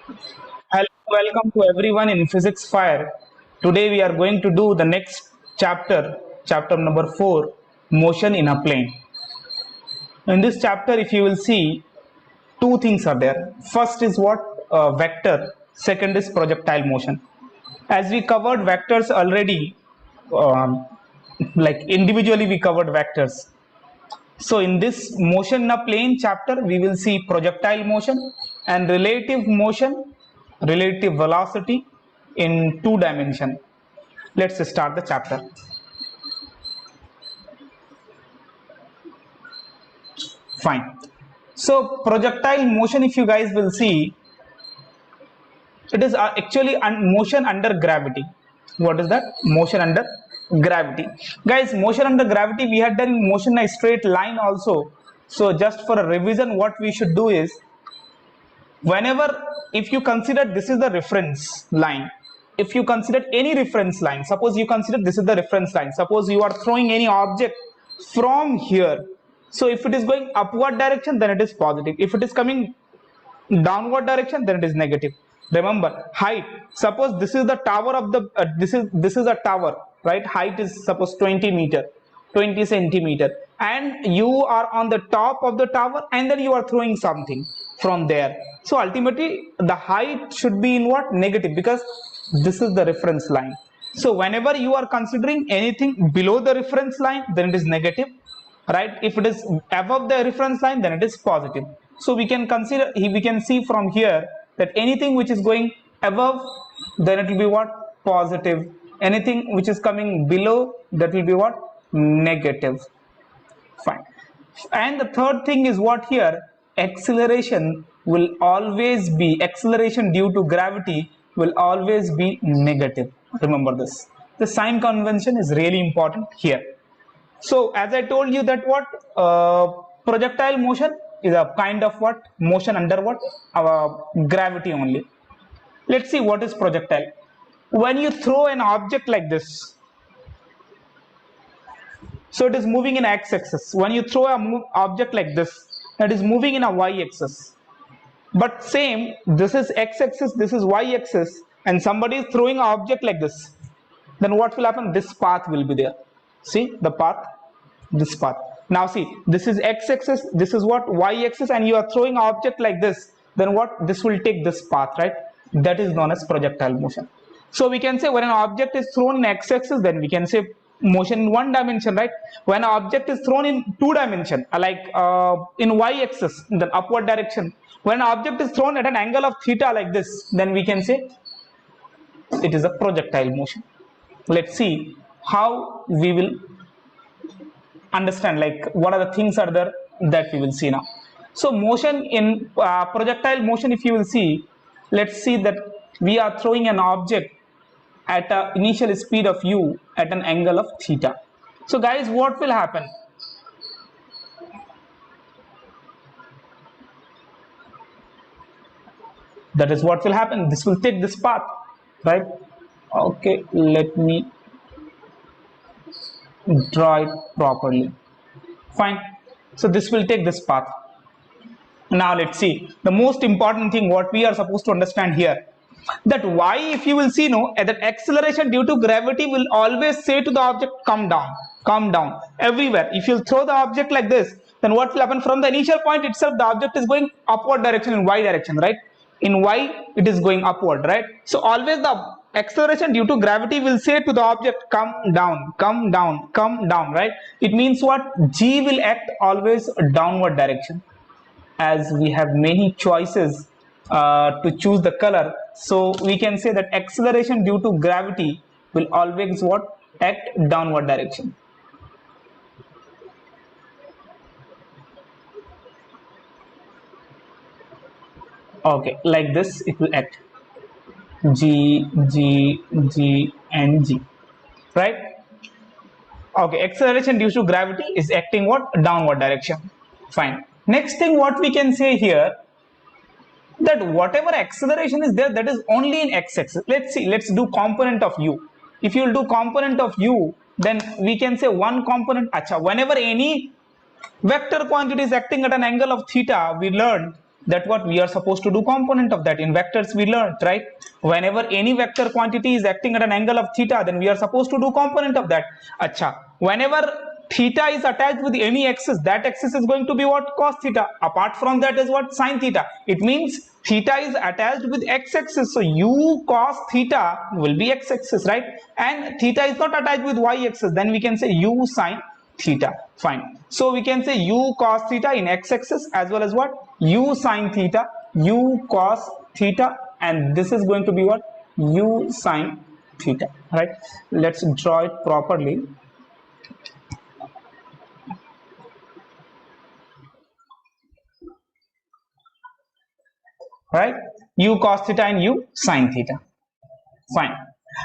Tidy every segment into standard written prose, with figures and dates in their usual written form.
Hello, welcome to everyone in Physics Fire. Today we are going to do the next chapter number 4, motion in a plane. In this chapter, if you will see, two things are there. First is what? Vector. Second is projectile motion. As we covered vectors already, um, like individually we covered vectors. So in this motion in a plane chapter, we will see projectile motion and relative velocity in two dimension. Let's start the chapter. Fine. So projectile motion, if you guys will see, it is actually motion under gravity. What is that? Motion under gravity. Guys, motion under gravity, we had done motion in a straight line also. So just for a revision, what we should do is, whenever, if you consider this is the reference line, if you consider any reference line, suppose you consider this is the reference line, suppose you are throwing any object from here, so if it is going upward direction, then it is positive. If it is coming downward direction, then it is negative. Remember, height, suppose this is the tower of the this is a tower, right? Height is suppose 20 meter, 20 centimeter, and you are on the top of the tower, and then you are throwing something from there. So ultimately the height should be in what? Negative, because this is the reference line. So whenever you are considering anything below the reference line, then it is negative, right? If it is above the reference line, then it is positive. So we can consider, we can see from here that anything which is going above, then it will be what? Positive. Anything which is coming below, that will be what? Negative. Fine. And the third thing is what here? Acceleration will always be, acceleration due to gravity will always be negative. Remember this. The sign convention is really important here. So as I told you that what, projectile motion is a kind of what? Motion under what? Gravity only. Let's see what is projectile. When you throw an object like this, so it is moving in x-axis. When you throw a object like this, it is moving in a y-axis. But same, this is x-axis, this is y-axis, and somebody is throwing an object like this, then what will happen? This path will be there. See the path, this path. Now see, this is x-axis, this is what? Y-axis, and you are throwing an object like this, then what? This will take this path, right? That is known as projectile motion. So we can say when an object is thrown in x-axis, then we can say motion in one dimension, right? When an object is thrown in two dimension, like in y-axis, the upward direction, when an object is thrown at an angle of theta like this, then we can say it is a projectile motion. Let's see how we will understand, like what are the things are there that we will see now. So motion in projectile motion, if you will see, let's see that we are throwing an object at an initial speed of u at an angle of theta. So guys, what will happen? That is what will happen. This will take this path, right? Okay, let me draw it properly. Fine. So this will take this path. Now let's see the most important thing what we are supposed to understand here, that why, if you will see, no, that acceleration due to gravity will always say to the object come down everywhere. If you throw the object like this, then what will happen? From the initial point itself, the object is going upward direction, in y direction, right? In y it is going upward, right? So always the acceleration due to gravity will say to the object come down, come down, come down, right? It means what? G will act always downward direction. As we have many choices to choose the color, so we can say that acceleration due to gravity will always what? Act downward direction. Okay, like this it will act. G, G, G, and G, right? Okay, acceleration due to gravity is acting what? Downward direction. Fine. Next thing what we can say here, that whatever acceleration is there, that is only in x-axis. Let's see, let's do component of u. If you will do component of u, then we can say one component. Acha, whenever any vector quantity is acting at an angle of theta, we learned that what we are supposed to do component of that. In vectors we learned, right? Whenever any vector quantity is acting at an angle of theta, then we are supposed to do component of that. Acha, whenever theta is attached with any axis, that axis is going to be what? Cos theta. Apart from that is what? Sin theta. It means theta is attached with x-axis, so u cos theta will be x-axis, right? And theta is not attached with y-axis, then we can say u sin theta. Fine. So we can say u cos theta in x-axis as well as what? U sin theta, u cos theta, and this is going to be what? U sin theta, right? Let's draw it properly. Right? U cos theta and u sin theta. Fine.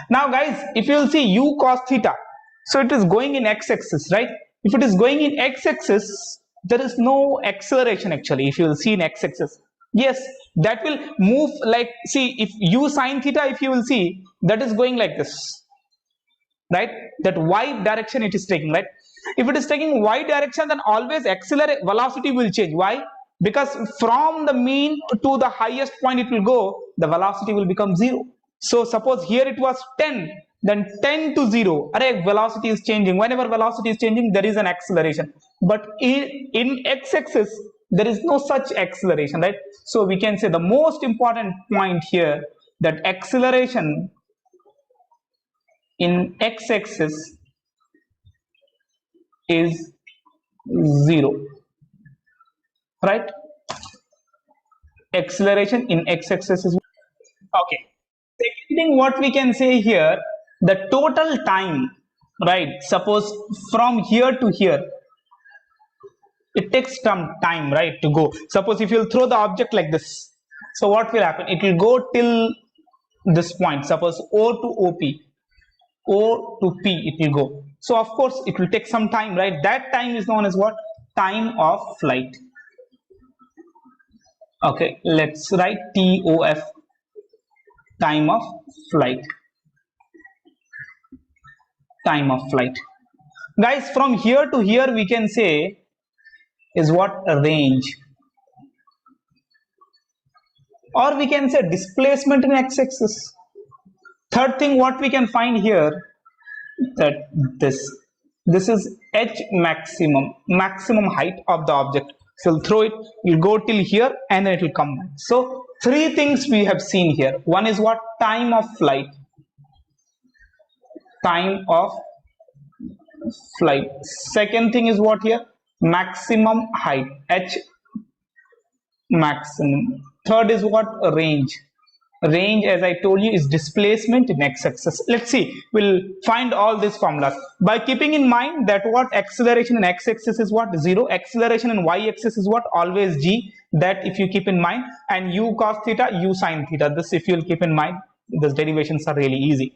Now guys, if you will see u cos theta, so it is going in x-axis, right? If it is going in x-axis, there is no acceleration actually. If you will see in x-axis, yes, that will move like, see, if u sin theta, if you will see, that is going like this, right? That y direction it is taking, right? If it is taking y direction, then always accelerate, velocity will change. Why? Because from the mean to the highest point it will go, the velocity will become 0. So suppose here it was 10, then 10 to 0, velocity is changing. Whenever velocity is changing, there is an acceleration. But in x-axis, there is no such acceleration, right? So we can say the most important point here, that acceleration in x-axis is 0. Right? Acceleration in x-axis is okay. Second thing, what we can say here, the total time, right? Suppose from here to here, it takes some time, right, to go. Suppose if you'll throw the object like this, so what will happen? It will go till this point. Suppose O to OP, O to P, it will go. So of course, it will take some time, right? That time is known as what? Time of flight. Okay, let's write TOF, time of flight. Time of flight. Guys, from here to here we can say is what? Range. Or we can say displacement in x-axis. Third thing what we can find here, that this is h maximum height of the object. So you'll throw it, you'll go till here and then it will come back. So three things we have seen here. One is what? Time of flight. Time of flight. Second thing is what here? Maximum height, h maximum. Third is what? Range. Range, as I told you, is displacement in x-axis. Let's see, we'll find all these formulas by keeping in mind that what? Acceleration in x-axis is what? 0. Acceleration in y-axis is what? Always g. That if you keep in mind, and u cos theta, u sin theta. This if you'll keep in mind, these derivations are really easy.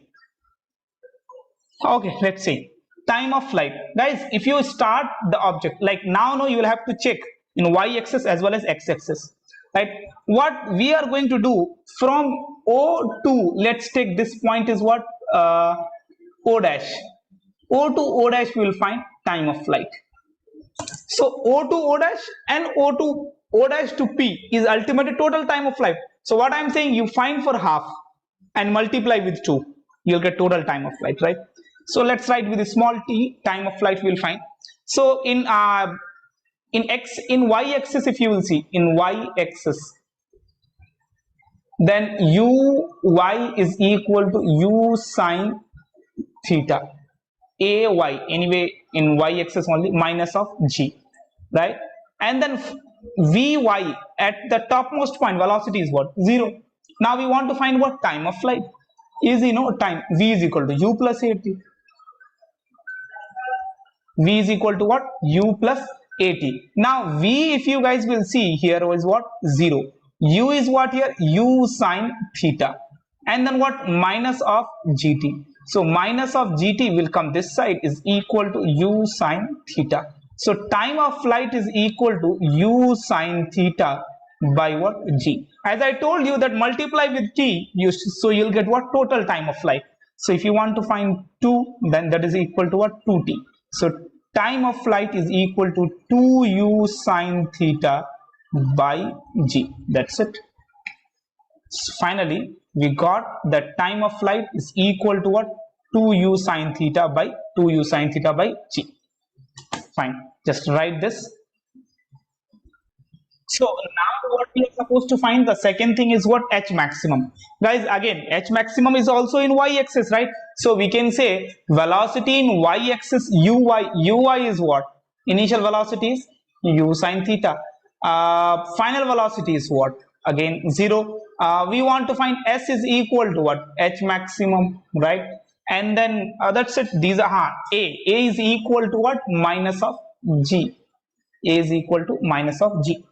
Okay, let's see. Time of flight. Guys, if you start the object, like now, you will have to check in y-axis as well as x-axis. Right? What we are going to do from O to, let's take this point is what? O dash. O to O dash we will find time of flight. So O to O dash and O to O dash to P is ultimately total time of flight. So what I am saying, you find for half and multiply with 2. You'll get total time of flight, right? So let's write with a small t, time of flight we will find. So in y-axis, if you will see, in y-axis, then uy is equal to u sin theta, ay, anyway in y-axis only, minus of g, right? And then vy at the topmost point, velocity is what? 0. Now we want to find what? Time of flight. Easy, no? Time, v is equal to u plus at. V is equal to what? U plus at. Now v, if you guys will see here, is what? 0. U is what here? U sin theta. And then what? Minus of gt. So minus of gt will come this side, is equal to u sin theta. So time of flight is equal to u sin theta by what? G. As I told you that multiply with t, so you'll get what? Total time of flight. So if you want to find 2, then that is equal to what? 2t. So time of flight is equal to 2u sin theta by g. That's it. Finally, we got that time of flight is equal to what? 2u sine theta by 2u sine theta by g. Fine. Just write this. So now what we are supposed to find, the second thing is what? H maximum. Guys, again, H maximum is also in y-axis, right? So we can say velocity in y-axis uy is what? Initial velocity is u sine theta. Final velocity is what? Again 0. We want to find S is equal to what? H maximum, right? And then that's it. These are A is equal to what? Minus of G. A is equal to minus of G.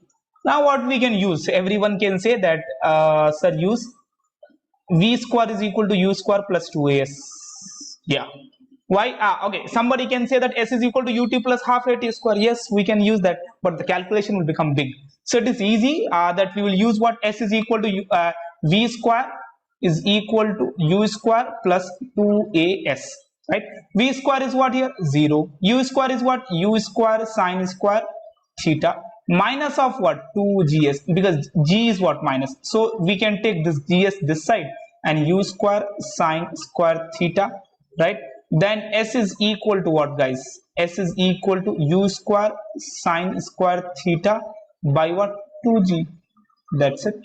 Now what we can use? Everyone can say that sir, use V square is equal to U square plus 2AS. Yeah. Why? Okay, somebody can say that S is equal to UT plus half AT square. Yes, we can use that, but the calculation will become big. So it is easy that we will use what? S is equal to V square is equal to U square plus 2AS. Right? V square is what here? 0. U square is what? U square sine square theta minus of what? 2gs, because g is what? Minus. So we can take this gs this side and u square sine square theta, right? Then s is equal to what, guys? S is equal to u square sine square theta by what? 2g. That's it.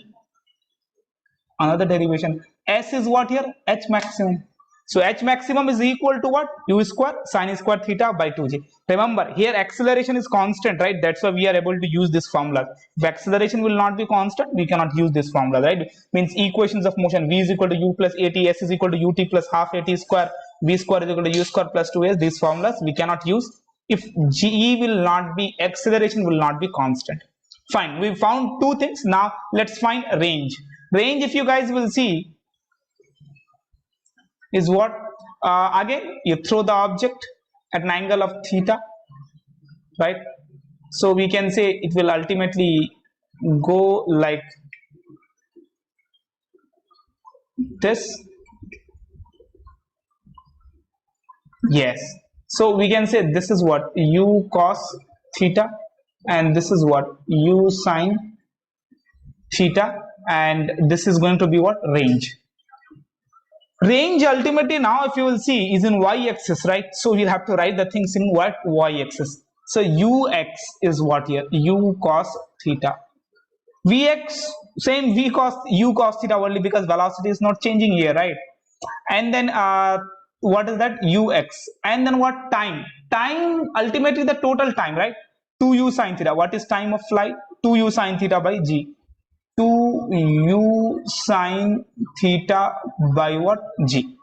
Another derivation. S is what here? H maximum. So H maximum is equal to what? U square sine square theta by 2g. Remember, here acceleration is constant, right? That's why we are able to use this formula. If acceleration will not be constant, we cannot use this formula, right? Means equations of motion. V is equal to U plus AT, S is equal to UT plus half AT square, V square is equal to U square plus 2S. These formulas we cannot use if G will not be, acceleration will not be constant. Fine, we found two things. Now let's find range. Range, if you guys will see, is what? Again, you throw the object at an angle of theta, right? So we can say it will ultimately go like this. Yes. So we can say this is what? U cos theta, and this is what? U sine theta, and this is going to be what? Range. Range ultimately, now if you will see, is in y-axis, right? So we'll have to write the things in what? Y-axis. So ux is what here? U cos theta. Vx, same v cos u cos theta only, because velocity is not changing here, right? And then what is that? Ux. And then what? Time. Time, ultimately the total time, right? 2u sine theta. What is time of flight? 2u sine theta by g. 2u sine theta by what? G.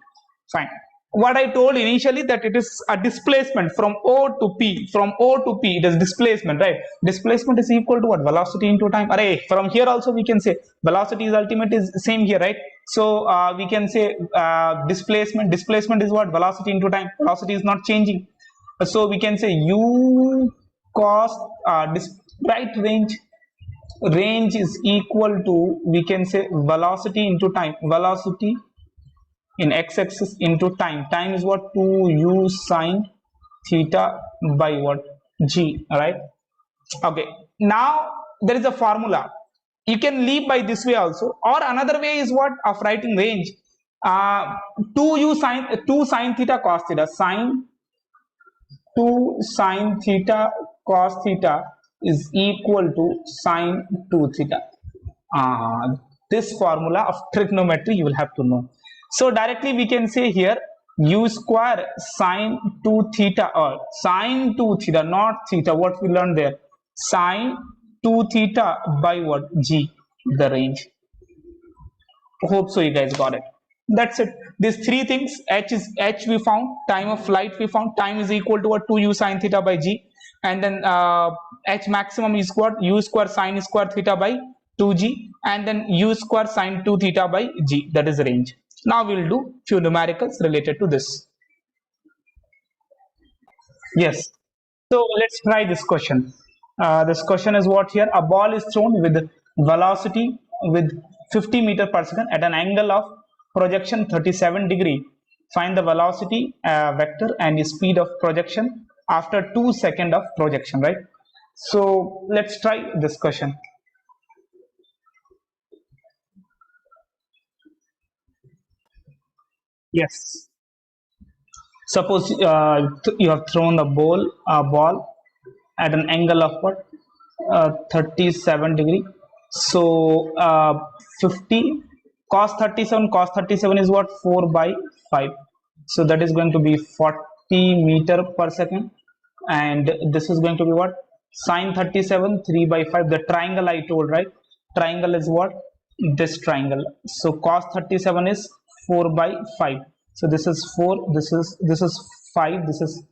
Fine. What I told initially, that it is a displacement from O to P. From O to P, it is displacement, right? Displacement is equal to what? Velocity into time. Array, from here also we can say velocity is ultimate is same here, right? So we can say displacement. Displacement is what? Velocity into time. Velocity is not changing. So we can say U cos right, range. Range is equal to, we can say, velocity into time. Velocity in x-axis into time. Time is what? 2u sine theta by what? G. All right. Okay. Now there is a formula. You can leave by this way also, or another way is what? Of writing range. 2 sine theta cos theta. Sine 2 sine theta cos theta is equal to sine 2 theta. This formula of trigonometry you will have to know. So directly we can say here u square sine 2 theta, or sine 2 theta, not theta, what we learned there, sine 2 theta by what? G, the range. Hope so you guys got it. That's it. These three things. H we found, time of flight we found, time is equal to what? 2u sine theta by g, and then H maximum is what? U square sine square theta by 2g, and then u square sine 2 theta by g, that is range. Now we will do few numericals related to this. Yes. So let's try this question. This question is what here? A ball is thrown with velocity with 50 meter per second at an angle of projection 37 degree. Find the velocity vector and the speed of projection after 2 seconds of projection, right? So let's try this question. Yes. Suppose you have thrown the ball at an angle of what? 37 degree. So 50 cos 37 is what? 4 by 5. So that is going to be 40 meter per second. And this is going to be what? Sine 37, 3 by 5. The triangle I told, right? Triangle is what? This triangle. So cos 37 is 4 by 5. So this is 4, this is 5, this is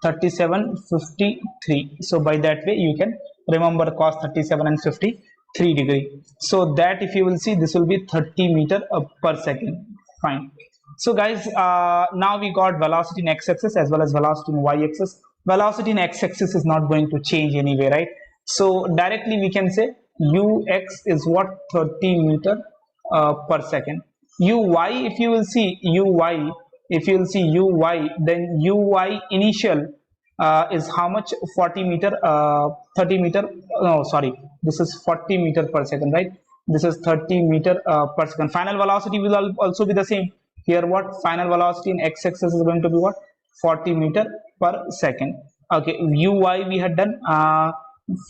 37, 53. So by that way you can remember cos 37 and 53 degree. So that if you will see, this will be 30 meter per second. Fine. So guys, now we got velocity in x-axis as well as velocity in y-axis. Velocity in x-axis is not going to change anyway, right? So directly we can say ux is what? 30 meter per second. Uy, if you will see uy, then uy initial is how much? 40 meter 30 meter, no sorry, this is 40 meter per second, right? This is 30 meter per second. Final velocity will also be the same here. What? Final velocity in x-axis is going to be what? 40 meter per second. Okay, uy we had done.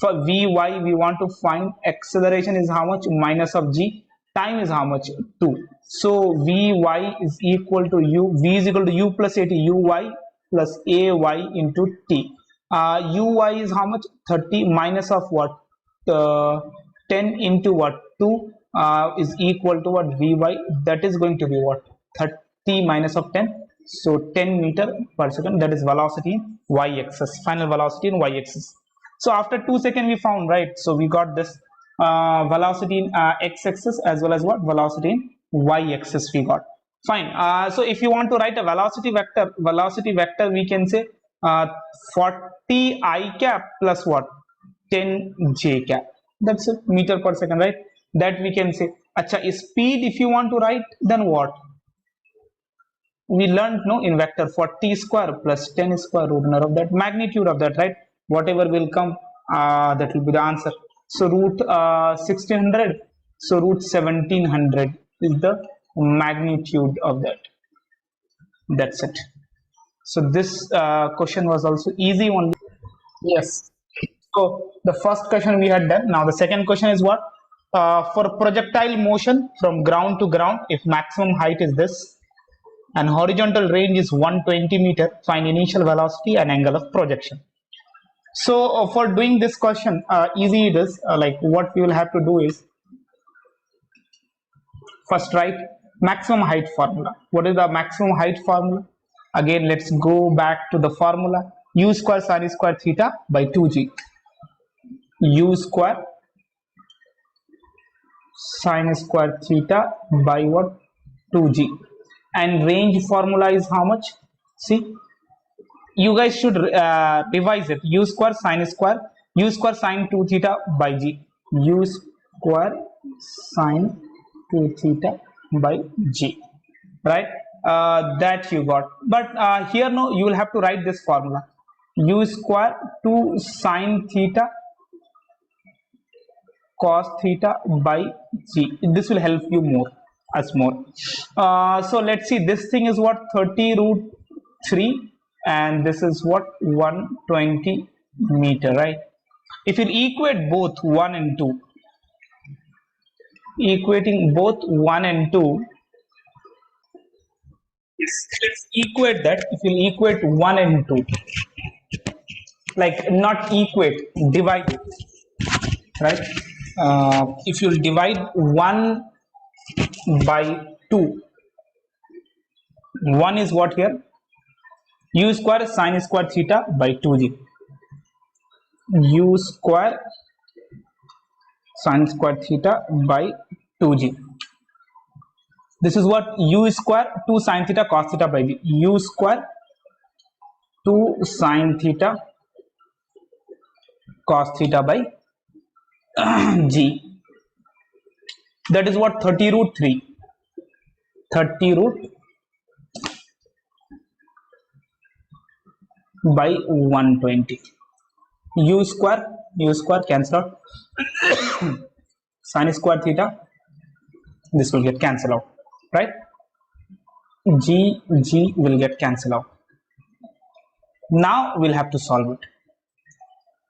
For vy we want to find acceleration is how much? Minus of g. Time is how much? 2. So vy is equal to v is equal to u plus at, uy plus ay into t. Uy is how much? 30 minus of what? 10 into what? 2 is equal to what? Vy. That is going to be what? 30 minus of 10. So 10 meter per second. That is velocity in y-axis. Final velocity in y-axis. So after 2 seconds we found, right? So we got this velocity in x-axis as well as what? Velocity in y-axis we got. Fine. So if you want to write a velocity vector we can say 40 I cap plus what? 10 j cap. That's it, meter per second, right? That we can say. Acha, speed if you want to write, then what? We learned, no, in vector 40 square plus 10 square root of that, magnitude of that, right? Whatever will come, that will be the answer. So root 1600, so root 1700 is the magnitude of that. That's it. So this question was also easy one. Yes. So the first question we had done. Now the second question is what? For projectile motion from ground to ground, if maximum height is this and horizontal range is 120 meter, find initial velocity and angle of projection. So for doing this question, easy it is. Like what we will have to do is first write maximum height formula. What is the maximum height formula? Again, let's go back to the formula. U square sin square theta by 2g. U square sin square theta by what? 2g. And range formula is how much? See, you guys should revise it. U square sin 2 theta by g. U square sin 2 theta by g, right? That you got. But here no, you will have to write this formula. U square 2 sin theta cos theta by g. This will help you more. So let's see, this thing is what? 30 root 3 and this is what? 120 meter, right? If you equate both 1 and 2, equating both 1 and 2, let's equate that. If you equate 1 and 2, like not equate, divide it, right? If you divide 1 by 2, 1 is what here? U square sin square theta by 2g. U square sin square theta by 2g. This is what? U square 2 sin theta cos theta by g. U square 2 sin theta cos theta by g. That is what? 30 root 3. 30 root by 120. U square cancel out. Sin square theta, this will get cancelled out, right? G will get cancelled out. Now we'll have to solve it.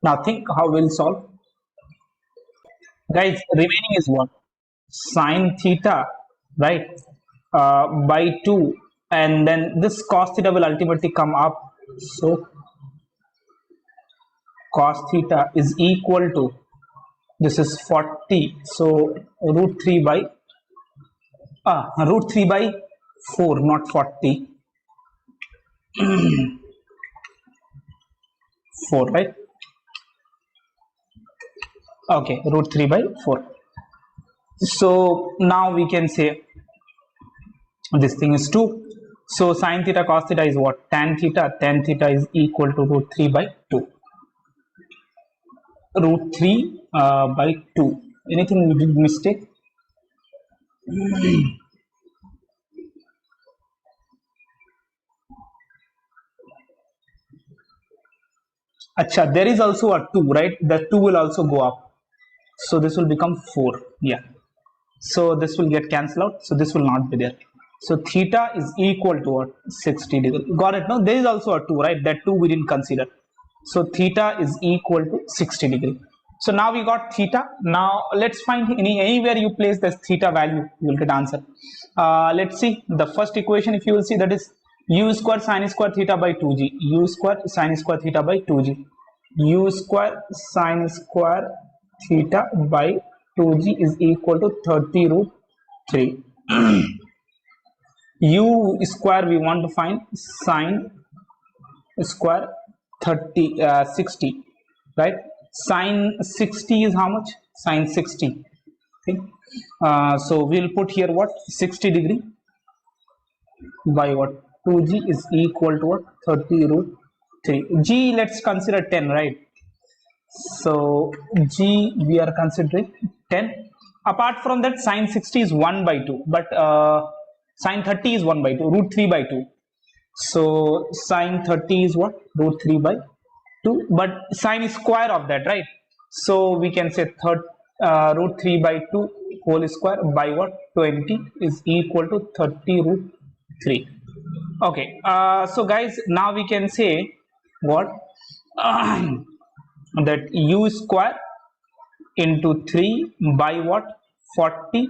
Now think how we'll solve. Guys, remaining is what? Sine theta, right? By 2, and then this cos theta will ultimately come up. So cos theta is equal to, this is 40, so root 3 by root 3 by 4, not 40. 4, right? Okay, root 3 by 4. So now we can say this thing is 2. So sine theta cos theta is what? Tan theta. Tan theta is equal to root 3 by 2. Root 3 by 2. Anything we did mistake? Acha, there is also a 2, right? The 2 will also go up. So this will become 4. Yeah. So this will get cancelled out. So this will not be there. So theta is equal to what? 60 degree. Got it? No, there is also a 2, right? That 2 we didn't consider. So theta is equal to 60 degree. So now we got theta. Now let's find anywhere you place this theta value, you will get answer. Let's see the first equation. If you will see, that is u square sine square theta by 2g. U square sine square theta by 2g. U square sine square theta by 2g is equal to 30 root 3. U square we want to find sine square 60, right? Sine 60 is how much? Sine 60. Okay. So we'll put here what? 60 degree by what? 2g is equal to what? 30 root 3. G, let's consider 10, right? So G we are considering 10. Apart from that, sine 60 is 1 by 2, but sine 30 is 1 by 2, root 3 by 2. So sine 30 is what? Root 3 by 2, but sine is square of that, right? So we can say root 3 by 2 whole square by what? 20 is equal to 30 root 3. Okay, so guys, now we can say what? That u square into 3 by what? 40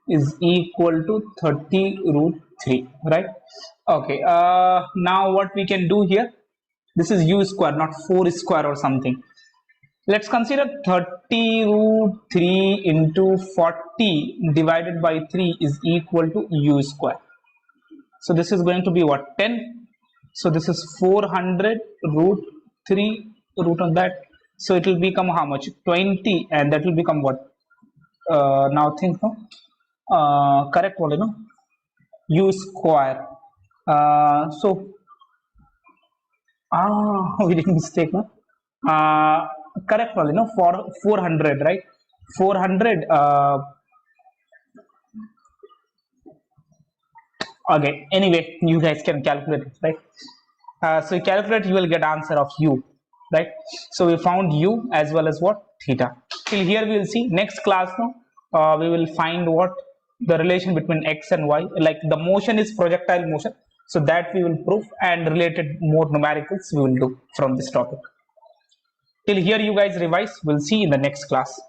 is equal to 30 root 3, right? Okay, now what we can do here, this is u square, not 4 square or something. Let's consider 30 root 3 into 40 divided by 3 is equal to u square. So this is going to be what? 10. So this is 400 root 3 root on that. So it will become how much? 20, and that will become what? Now think, no? Correct one, no? U square. So we did mistake, no? Correct one, no? For 400, right? 400. Okay. Anyway, you guys can calculate it, right? So you calculate, you will get answer of u, right? So we found u as well as what? Theta. Till here we will see. Next class, no? We will find what? The relation between x and y, like the motion is projectile motion, so that we will prove, and related more numericals we will do from this topic. Till here you guys revise. We'll see in the next class.